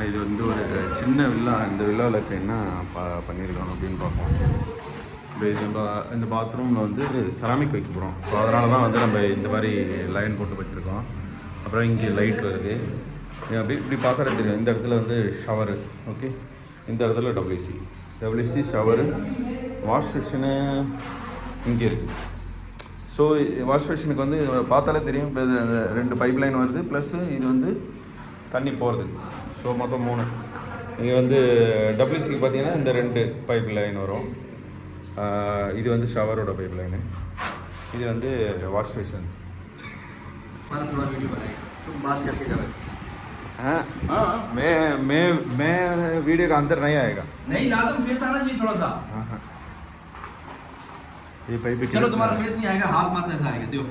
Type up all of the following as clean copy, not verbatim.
இது வந்து ஒரு சின்ன வில்லா. இந்த வில்லாவில் இப்போ என்ன பண்ணியிருக்கோம் அப்படின்னு பார்ப்போம். இப்போ இது நம்ம இந்த பாத்ரூமில் வந்து செராமிக் வைக்க போகிறோம். ஸோ அதனால தான் வந்து நம்ம இந்த மாதிரி லைன் போட்டு வச்சுருக்கோம். அப்புறம் இங்கே லைட் வருது. அப்படி இப்படி பார்க்குறது தெரியும். இந்த இடத்துல வந்து ஷவரு. ஓகே, இந்த இடத்துல டபிள்யூசி ஷவரு. வாஷ் மிஷினு இங்கே இருக்குது. ஸோ வாஷ் மிஷினுக்கு வந்து பார்த்தாலே தெரியும். இப்போ இது 2 பைப் லைன் வருது, ப்ளஸ்ஸு இது வந்து தண்ணி போகிறது. ஸோ மொத்தம் 3. இங்கே வந்து டபிள்யூசிக்கு பார்த்தீங்கன்னா இந்த 2 பைப் லைன் வரும். இது வந்து ஷவரோட பைப் லைனு. இது வந்து வாஷ் மிஷின். मैं वीडियो का अंदर नहीं आएगा. नहीं लाजम फेस आना चाहिए थोड़ा सा. ये पाइप चलो तुम्हारा फेस नहीं आएगा, हाथ मात्र ऐसा आएगा. देखो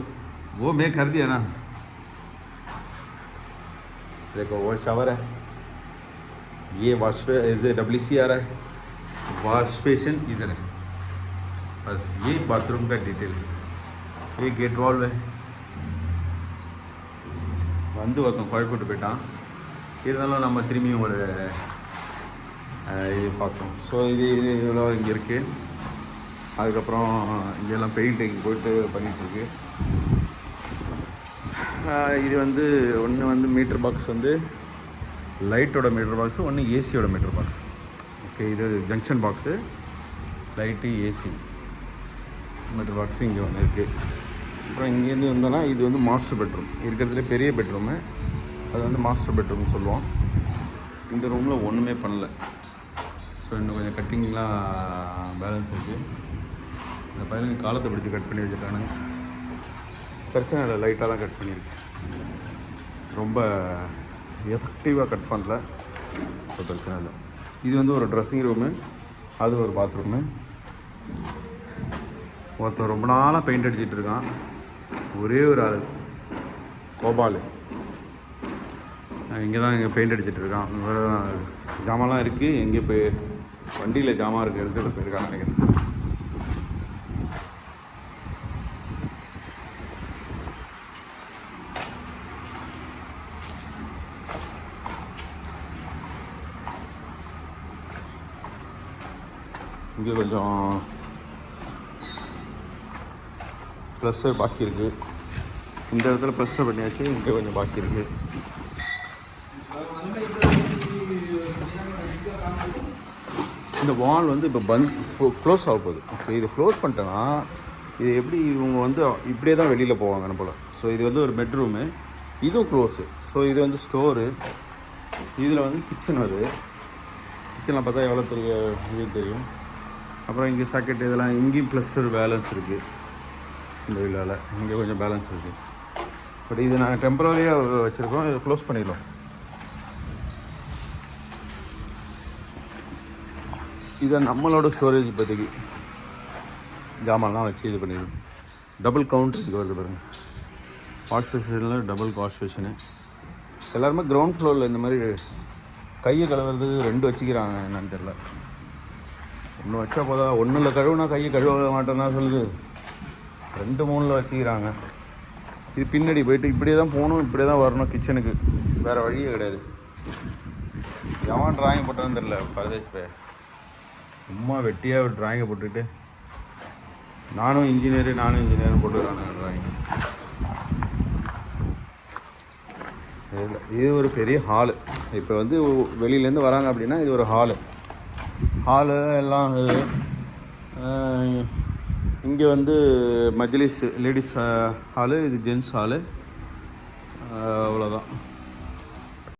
वो मैं कर दिया ना. देखो वो शावर है, ये वॉश पे इधर डब्ल्यूसी आ रहा है, वॉश बेसिन इधर है. बस ये बाथरूम का डिटेल है. ये गेट वॉल्व है. வந்து ஒருத்தன் குழப்பிட்டு போயிட்டான். இருந்தாலும் நம்ம திரும்பியும் ஒரு இது பார்த்தோம். ஸோ இது இவ்வளோ இங்கே இருக்குது. அதுக்கப்புறம் இங்கெல்லாம் பெயிண்டிங் போய்ட்டு பண்ணிகிட்ருக்கு. இது வந்து ஒன்று வந்து மீட்டர் பாக்ஸ், வந்து லைட்டோட மீட்டர் பாக்ஸு, ஒன்று ஏசியோட மீட்டர் பாக்ஸ். ஓகே, இது junction box, light, AC meter box இங்கே ஒன்று இருக்குது. அப்புறம் இங்கேருந்து வந்தோன்னா இது வந்து மாஸ்டர் பெட்ரூம். இருக்கிறதுல பெரிய பெட்ரூமு, அது வந்து மாஸ்டர் பெட்ரூம்னு சொல்லுவோம். இந்த ரூமில் ஒன்றுமே பண்ணல. ஸோ இன்னும் கொஞ்சம் கட்டிங்லாம் பேலன்ஸ் இருக்குது. இந்த பையனுக்கு காலத்தை பிடிச்சி கட் பண்ணி வச்சுட்டானுங்க. பிரச்சனை இல்லை, லைட்டாக தான் கட் பண்ணியிருக்கு. ரொம்ப எஃபெக்டிவாக கட் பண்ணல, ஸோ பிரச்சனை இல்லை. இது வந்து ஒரு ட்ரெஸ்ஸிங் ரூமு, அது ஒரு பாத்ரூமு. ஒருத்தர் ரொம்ப நாளாக பெயிண்ட் அடிச்சிட்டு இருக்கான். ஒரே ஒரு ஆள் கோபால் இங்கே தான் இங்கே பெயிண்ட் அடிச்சிட்டு இருக்கான். ஜாமான்லாம் இருக்குது. எங்கே போய் வண்டியில் ஜாமான் இருக்குது, எடுத்துகிட்டு போயிருக்கான்னு நினைக்கிறேன். இங்கே கொஞ்சம் ப்ளஸ்ஸர் பாக்கி இருக்குது. இந்த இடத்துல ப்ளஸ்ஸர் பண்ணியாச்சு, இங்கே கொஞ்சம் பாக்கி இருக்குது. இந்த வால் வந்து இப்போ க்ளோஸ் ஆக போகுது. ஓகே, இது க்ளோஸ் பண்ணிட்டேன்னா இது எப்படி இவங்க வந்து இப்படியே தான் வெளியில் போவாங்கன்னு போல். ஸோ இது வந்து ஒரு பெட்ரூமு, இதுவும் க்ளோஸு. ஸோ இது வந்து ஸ்டோரு. இதில் வந்து கிச்சன் வருது. கிச்சனில் பார்த்தா எவ்வளோ பெரிய இது தெரியும். அப்புறம் இங்கே சாக்கெட் இதெல்லாம், இங்கேயும் ப்ளஸ்டர் பேலன்ஸ் இருக்குது. இந்த வில்லாவில் இங்கே கொஞ்சம் பேலன்ஸ் இருக்குது. பட் இது நாங்கள் டெம்பரரியாக வச்சுருக்கோம். இதை க்ளோஸ் பண்ணிடலாம். இதை நம்மளோட ஸ்டோரேஜ் இப்போதைக்கு ஜாமான்லாம் வச்சு இது பண்ணிடுவோம். டபுள் கவுண்டர் இங்கே வருது பாருங்கள். வாஷ் பேஷனில் டபுள் வாஷ் பேஷனு. எல்லாருமே கிரவுண்ட் ஃப்ளோரில் இந்த மாதிரி கையை கழுவுறது 2 வச்சுக்கிறாங்க. என்னன்னு தெரில. 1 வச்சா போதா, 1ல் கழுவுனா கையை கழுவ மாட்டேன்னா சொல்லுது, 2, 3ல் வச்சுக்கிறாங்க. இது பின்னாடி போய்ட்டு இப்படியே தான் போகணும், இப்படியே தான் வரணும் கிச்சனுக்கு. வேறு வழியே கிடையாது. எவன் ட்ராயிங் போட்டான்னு தெரில, பரதேஷ் பே சும்மா வெட்டியாக ஒரு ட்ராயிங்கை போட்டுக்கிட்டு நானும் இன்ஜினியரும் போட்டுக்கிறாங்க ட்ராயிங். இது ஒரு பெரிய ஹாலு. இப்போ வந்து வெளியிலேருந்து வராங்க அப்படின்னா இது ஒரு ஹாலு எல்லாம். இங்கே வந்து மஜ்லிஸ் லேடிஸ் ஹாலு, இது ஜென்ஸ் ஹாலு. அவ்வளோதான்.